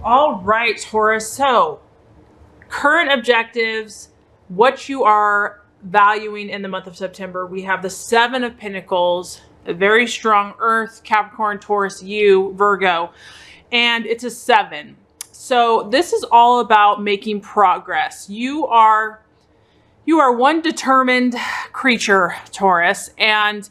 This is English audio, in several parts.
All right, Taurus. So, current objectives, what you are valuing in the month of September. We have the Seven of Pentacles, a very strong Earth, Capricorn, Taurus, you, Virgo, and it's a 7. So, this is all about making progress. You are one determined creature, Taurus, and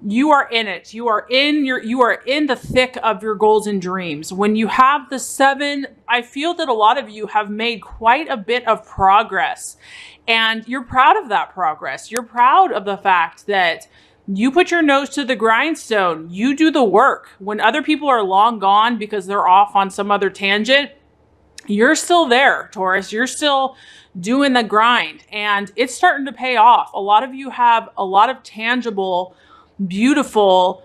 you are in it. You are in the thick of your goals and dreams. When you have the 7, I feel that a lot of you have made quite a bit of progress, and you're proud of that progress. You're proud of the fact that you put your nose to the grindstone. You do the work. When other people are long gone because they're off on some other tangent, you're still there, Taurus. You're still doing the grind, and it's starting to pay off. A lot of you have a lot of tangible, beautiful,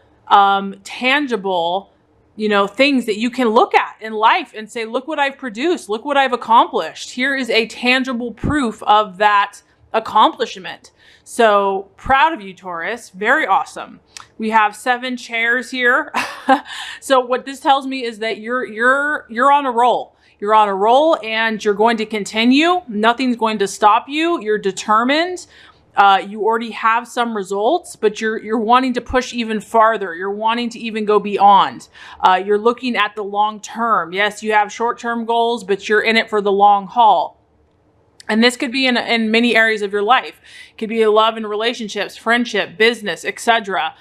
tangible, things that you can look at in life and say, look what I've produced. Look what I've accomplished. Here is a tangible proof of that accomplishment. So proud of you, Taurus. Very awesome. We have 7 chairs here. So what this tells me is that you're on a roll. You're on a roll and you're going to continue. Nothing's going to stop you. You're determined. You already have some results, but you're wanting to push even farther. You're wanting to even go beyond. You're looking at the long term. Yes, you have short-term goals, but you're in it for the long haul. And this could be in many areas of your life. It could be love and relationships, friendship, business, etc.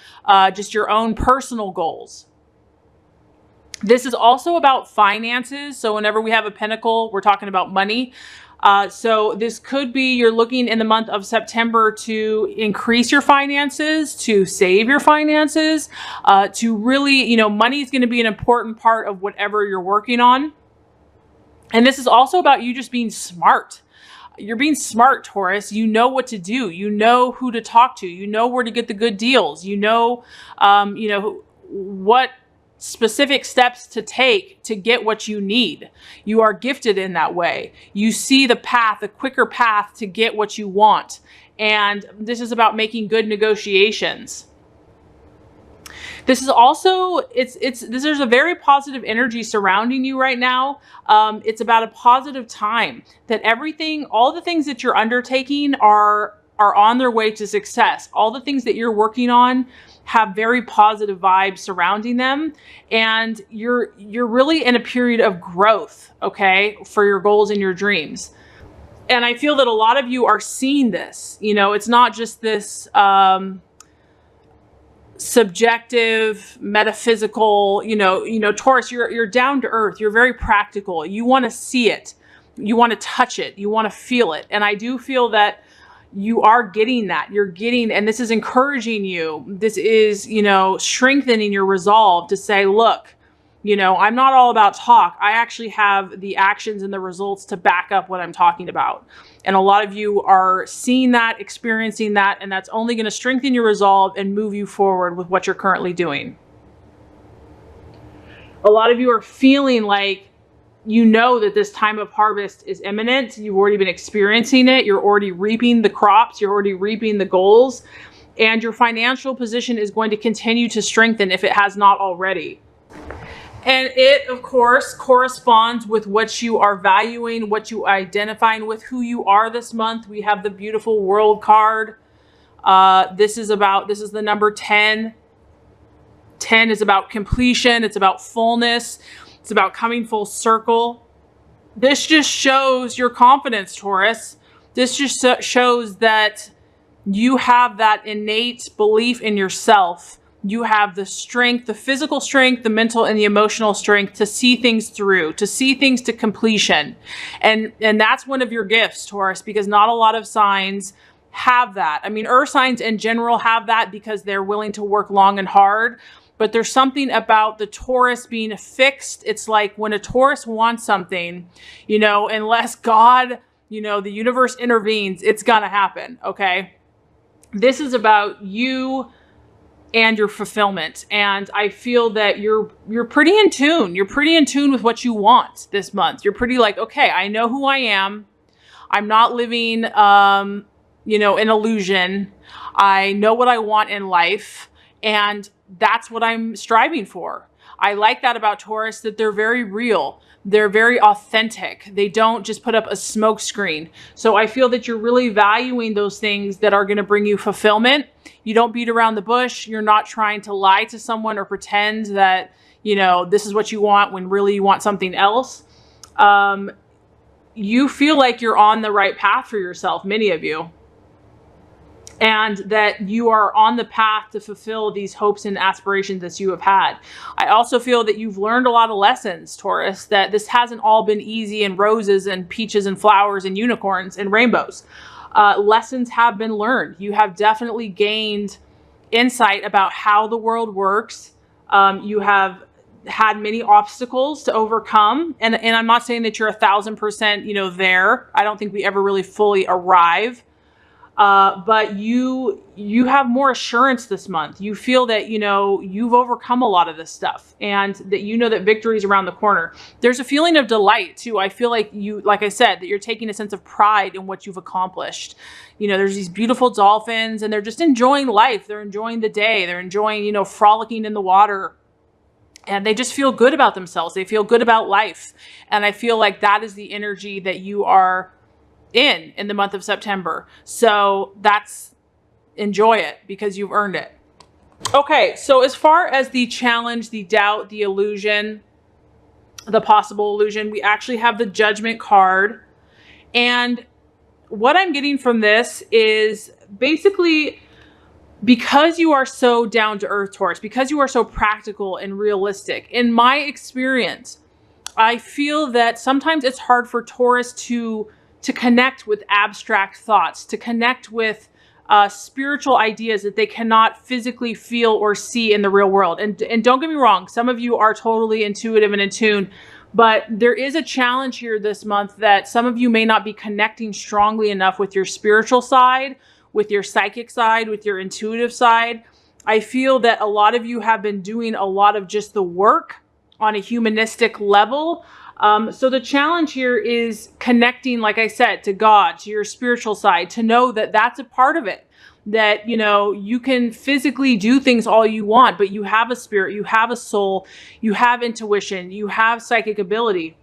Just your own personal goals. This is also about finances. So whenever we have a pentacle, we're talking about money. So this could be you're looking in the month of September to increase your finances, to save your finances, to really, money is going to be an important part of whatever you're working on. And this is also about you just being smart. You're being smart, Taurus. You know what to do. You know who to talk to. You know where to get the good deals. You know what specific steps to take to get what you need. You are gifted in that way. You see the path, a quicker path to get what you want. And this is about making good negotiations. This is also, there's a very positive energy surrounding you right now. It's about a positive time that all the things that you're undertaking are on their way to success. All the things that you're working on have very positive vibes surrounding them. And you're really in a period of growth, okay, for your goals and your dreams. And I feel that a lot of you are seeing this. It's not just this, subjective, metaphysical, Taurus, you're down to earth. You're very practical. You want to see it. You want to touch it. You want to feel it. And I do feel that you are getting that. You're getting, and this is encouraging you. This is, strengthening your resolve to say, look, I'm not all about talk. I actually have the actions and the results to back up what I'm talking about. And a lot of you are seeing that, experiencing that, and that's only going to strengthen your resolve and move you forward with what you're currently doing. A lot of you are feeling like that this time of harvest is imminent. You've already been experiencing it. You're already reaping the crops. You're already reaping the goals. And your financial position is going to continue to strengthen if it has not already. And it, of course, corresponds with what you are valuing, what you are identifying with, who you are this month. We have the beautiful World card. This is the number 10. 10 is about completion. It's about fullness. It's about coming full circle. This just shows your confidence, Taurus. This just shows that you have that innate belief in yourself. You have the strength, the physical strength, the mental and the emotional strength to see things through, to see things to completion. And that's one of your gifts, Taurus, because not a lot of signs have that. I mean, earth signs in general have that because they're willing to work long and hard. But there's something about the Taurus being fixed. It's like when a Taurus wants something, unless God, the universe intervenes, it's gonna happen, okay? This is about you and your fulfillment. And I feel that you're pretty in tune. You're pretty in tune with what you want this month. You're pretty like, okay, I know who I am. I'm not living, an illusion. I know what I want in life. And that's what I'm striving for. I like that about Taurus, that they're very real. They're very authentic. They don't just put up a smoke screen. So I feel that you're really valuing those things that are going to bring you fulfillment. You don't beat around the bush. You're not trying to lie to someone or pretend that, you know, this is what you want when really you want something else. You feel like you're on the right path for yourself, many of you, and that you are on the path to fulfill these hopes and aspirations that you have had. I also feel that you've learned a lot of lessons, Taurus, that this hasn't all been easy and roses and peaches and flowers and unicorns and rainbows. Lessons have been learned. You have definitely gained insight about how the world works. You have had many obstacles to overcome. And I'm not saying that you're 1,000%, you know, there. I don't think we ever really fully arrive. But you have more assurance this month. You feel that, you know, you've overcome a lot of this stuff and that you know that victory is around the corner. There's a feeling of delight too. I feel like you, like I said, that you're taking a sense of pride in what you've accomplished. You know, there's these beautiful dolphins and they're just enjoying life. They're enjoying the day. They're enjoying, you know, frolicking in the water. And they just feel good about themselves. They feel good about life. And I feel like that is the energy that you are in the month of September. So enjoy it because you've earned it. Okay, so as far as the challenge, the doubt, the illusion, the possible illusion, we actually have the Judgment card. And what I'm getting from this is basically, because you are so down to earth, Taurus, because you are so practical and realistic, in my experience, I feel that sometimes it's hard for Taurus to connect with abstract thoughts, to connect with spiritual ideas that they cannot physically feel or see in the real world. And don't get me wrong, some of you are totally intuitive and in tune, but there is a challenge here this month that some of you may not be connecting strongly enough with your spiritual side, with your psychic side, with your intuitive side. I feel that a lot of you have been doing a lot of just the work on a humanistic level. So the challenge here is connecting, like I said, to God, to your spiritual side, to know that that's a part of it. That, you know, you can physically do things all you want, but you have a spirit, you have a soul, you have intuition, you have psychic ability.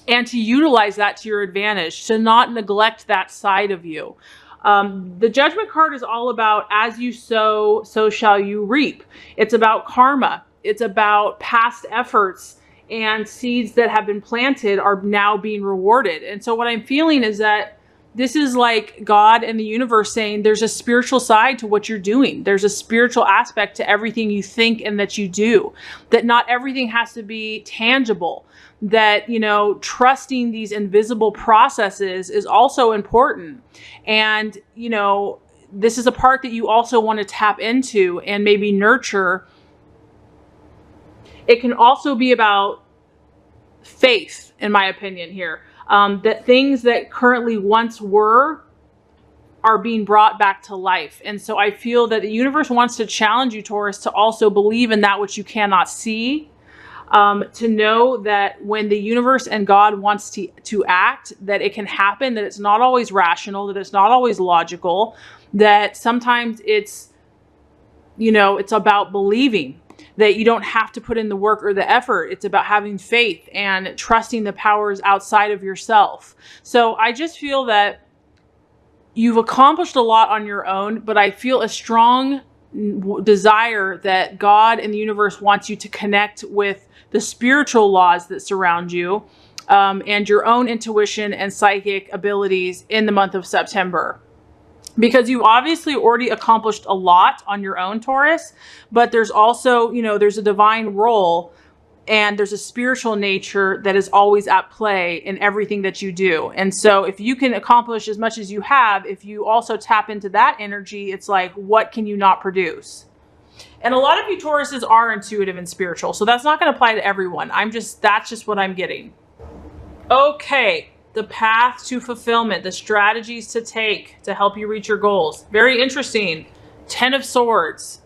And to utilize that to your advantage, to not neglect that side of you. The Judgment card is all about as you sow, so shall you reap. It's about karma. It's about past efforts and seeds that have been planted are now being rewarded. And so what I'm feeling is that this is like God and the universe saying there's a spiritual side to what you're doing. There's a spiritual aspect to everything you think and that you do, that not everything has to be tangible, that, you know, trusting these invisible processes is also important. And, you know, this is a part that you also want to tap into and maybe nurture. It can also be about faith, in my opinion here, that things that currently once were are being brought back to life. And so I feel that the universe wants to challenge you, Taurus, to also believe in that which you cannot see, to know that when the universe and God wants to act, that it can happen, that it's not always rational, that it's not always logical, that sometimes it's, you know, it's about believing, that you don't have to put in the work or the effort. It's about having faith and trusting the powers outside of yourself. So I just feel that you've accomplished a lot on your own, but I feel a strong desire that God and the universe wants you to connect with the spiritual laws that surround you, and your own intuition and psychic abilities in the month of September. Because you've obviously already accomplished a lot on your own, Taurus, but there's also, you know, there's a divine role and there's a spiritual nature that is always at play in everything that you do. And so if you can accomplish as much as you have, if you also tap into that energy, it's like, what can you not produce? And a lot of you Tauruses are intuitive and spiritual, so that's not going to apply to everyone. That's just what I'm getting. Okay. The path to fulfillment, the strategies to take to help you reach your goals. Very interesting. 10 of Swords.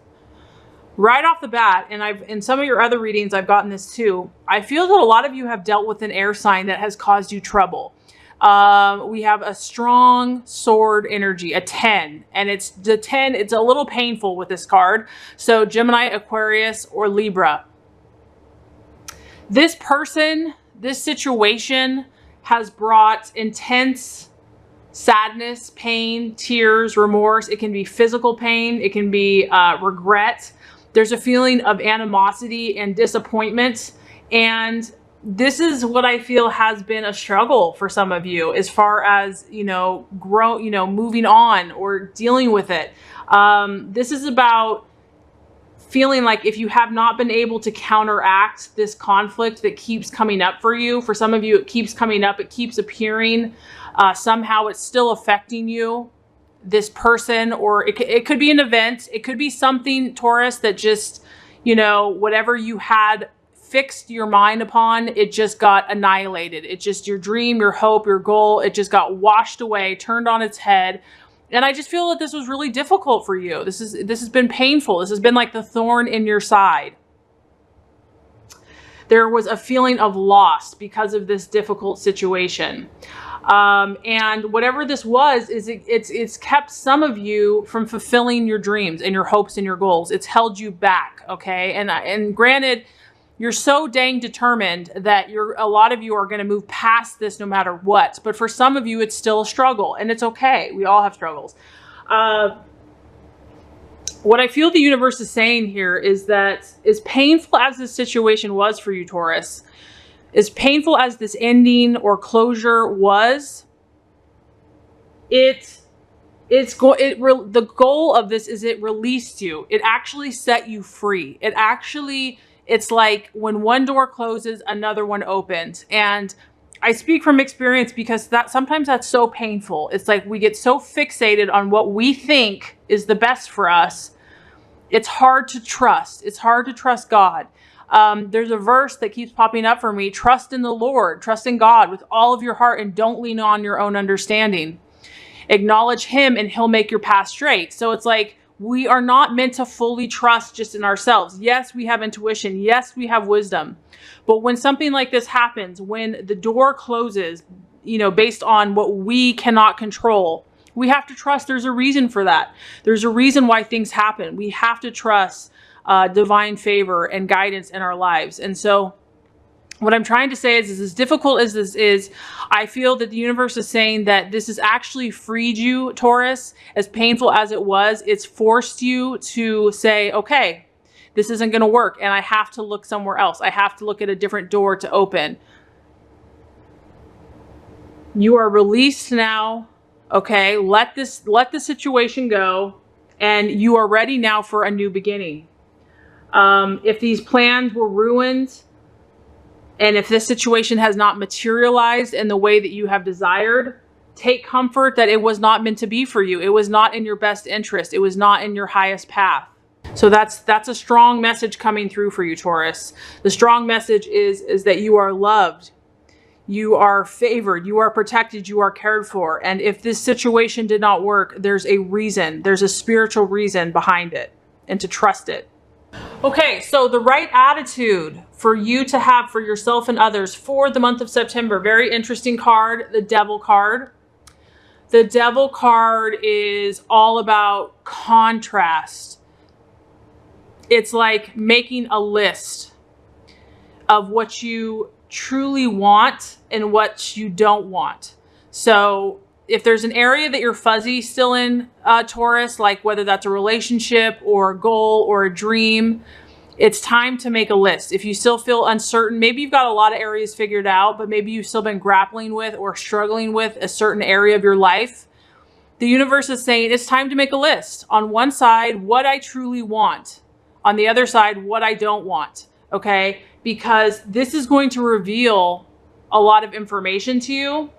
Right off the bat, and in some of your other readings, I've gotten this too. I feel that a lot of you have dealt with an air sign that has caused you trouble. We have a strong sword energy, a 10, and it's the 10. It's a little painful with this card. So Gemini, Aquarius, or Libra. This person, this situation has brought intense sadness, pain, tears, remorse. It can be physical pain. It can be regret. There's a feeling of animosity and disappointment. And this is what I feel has been a struggle for some of you as far as, moving on or dealing with it. This is about feeling like if you have not been able to counteract this conflict that keeps coming up for you, for some of you, it keeps coming up, it keeps appearing, somehow it's still affecting you, this person, or it could be an event. It could be something, Taurus, that just, whatever you had fixed your mind upon, it just got annihilated. It just, your dream, your hope, your goal, it just got washed away, turned on its head. And I just feel that this was really difficult for you. This has been painful. This has been like the thorn in your side. There was a feeling of loss because of this difficult situation. And whatever this was, it's kept some of you from fulfilling your dreams and your hopes and your goals. It's held you back, okay? And granted, you're so dang determined that a lot of you are going to move past this no matter what. But for some of you, it's still a struggle, and it's okay. We all have struggles. What I feel the universe is saying here is that as painful as this situation was for you, Taurus, as painful as this ending or closure was, the goal of this is it released you. It actually set you free. It's like when one door closes, another one opens. And I speak from experience because sometimes that's so painful. It's like we get so fixated on what we think is the best for us. It's hard to trust. It's hard to trust God. There's a verse that keeps popping up for me. Trust in the Lord, trust in God with all of your heart, and don't lean on your own understanding. Acknowledge him and he'll make your path straight. So it's like, we are not meant to fully trust just in ourselves. Yes, we have intuition. Yes, we have wisdom. But when something like this happens, when the door closes, based on what we cannot control, we have to trust there's a reason for that. There's a reason why things happen. We have to trust divine favor and guidance in our lives. And so what I'm trying to say is as difficult as this is, I feel that the universe is saying that this has actually freed you, Taurus. As painful as it was, it's forced you to say, okay, this isn't going to work, and I have to look somewhere else. I have to look at a different door to open. You are released now, okay? Let the situation go, and you are ready now for a new beginning. If these plans were ruined, and if this situation has not materialized in the way that you have desired, take comfort that it was not meant to be for you. It was not in your best interest. It was not in your highest path. So that's a strong message coming through for you, Taurus. The strong message is that you are loved. You are favored. You are protected. You are cared for. And if this situation did not work, there's a reason. There's a spiritual reason behind it, and to trust it. Okay, so the right attitude for you to have for yourself and others for the month of September. Very interesting card, the Devil card. The Devil card is all about contrast. It's like making a list of what you truly want and what you don't want. So if there's an area that you're fuzzy still in, Taurus, like whether that's a relationship or a goal or a dream, it's time to make a list. If you still feel uncertain, maybe you've got a lot of areas figured out, but maybe you've still been grappling with or struggling with a certain area of your life. The universe is saying it's time to make a list. On one side, what I truly want. On the other side, what I don't want. Okay? Because this is going to reveal a lot of information to you.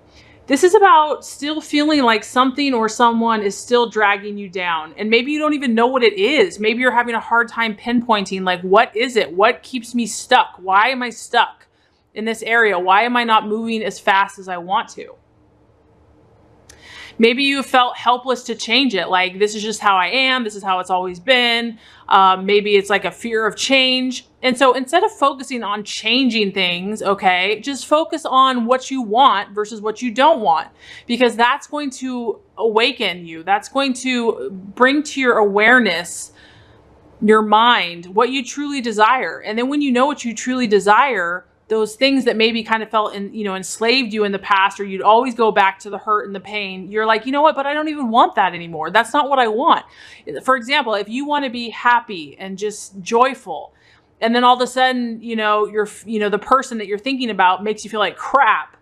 This is about still feeling like something or someone is still dragging you down. And maybe you don't even know what it is. Maybe you're having a hard time pinpointing, like, what is it? What keeps me stuck? Why am I stuck in this area? Why am I not moving as fast as I want to? Maybe you felt helpless to change it. Like, this is just how I am. This is how it's always been. Maybe it's like a fear of change. And so instead of focusing on changing things, okay, just focus on what you want versus what you don't want, because that's going to awaken you. That's going to bring to your awareness, your mind, what you truly desire. And then when you know what you truly desire, those things that maybe kind of felt enslaved you in the past, or you'd always go back to the hurt and the pain. You're like, you know what, but I don't even want that anymore. That's not what I want. For example, if you want to be happy and just joyful, and then all of a sudden, the person that you're thinking about makes you feel like crap,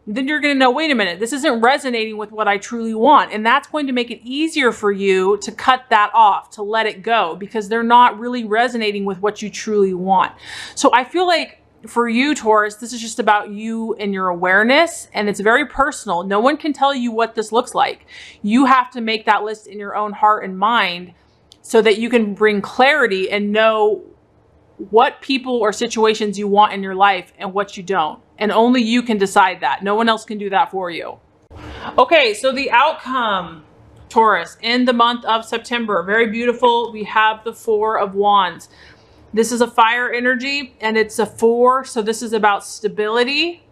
then you're going to know, wait a minute, this isn't resonating with what I truly want. And that's going to make it easier for you to cut that off, to let it go, because they're not really resonating with what you truly want. So I feel like for you, Taurus, this is just about you and your awareness, and it's very personal. No one can tell you what this looks like. You have to make that list in your own heart and mind so that you can bring clarity and know what people or situations you want in your life and what you don't. And only you can decide that. No one else can do that for you. Okay, so the outcome, Taurus, in the month of September, very beautiful. We have the Four of Wands. This is a fire energy, and it's a 4. So this is about stability.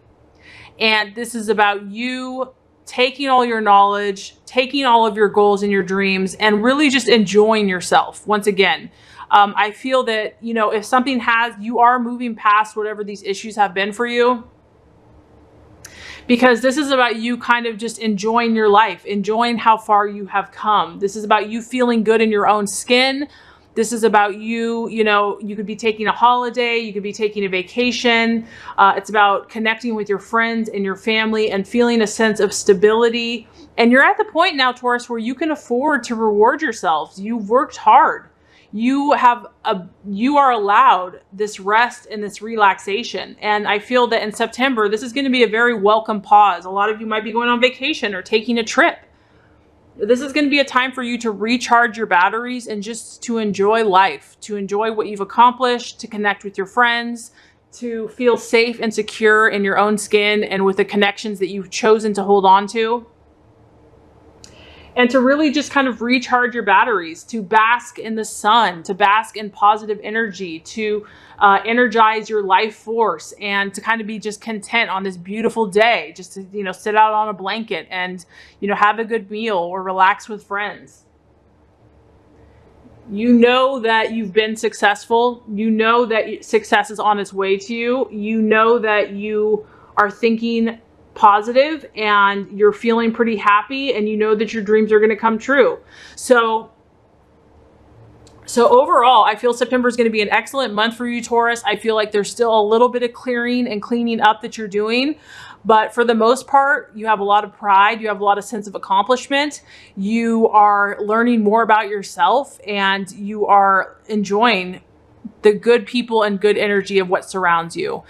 And this is about you taking all your knowledge, taking all of your goals and your dreams, and really just enjoying yourself. Once again, I feel that, if something you are moving past whatever these issues have been for you, because this is about you kind of just enjoying your life, enjoying how far you have come. This is about you feeling good in your own skin. This is about you, you could be taking a holiday, you could be taking a vacation. It's about connecting with your friends and your family and feeling a sense of stability. And you're at the point now, Taurus, where you can afford to reward yourselves. You've worked hard. You are allowed this rest and this relaxation. And I feel that in September, this is going to be a very welcome pause. A lot of you might be going on vacation or taking a trip. This is going to be a time for you to recharge your batteries and just to enjoy life, to enjoy what you've accomplished, to connect with your friends, to feel safe and secure in your own skin and with the connections that you've chosen to hold on to. And to really just kind of recharge your batteries, to bask in the sun, to bask in positive energy, to energize your life force, and to kind of be just content on this beautiful day, just to, sit out on a blanket and, have a good meal or relax with friends. You know that you've been successful. You know that success is on its way to you. You know that you are thinking positive and you're feeling pretty happy, and you know that your dreams are going to come true. So overall, I feel September is going to be an excellent month for you, Taurus. I feel like there's still a little bit of clearing and cleaning up that you're doing, but for the most part, you have a lot of pride. You have a lot of sense of accomplishment. You are learning more about yourself, and you are enjoying the good people and good energy of what surrounds you.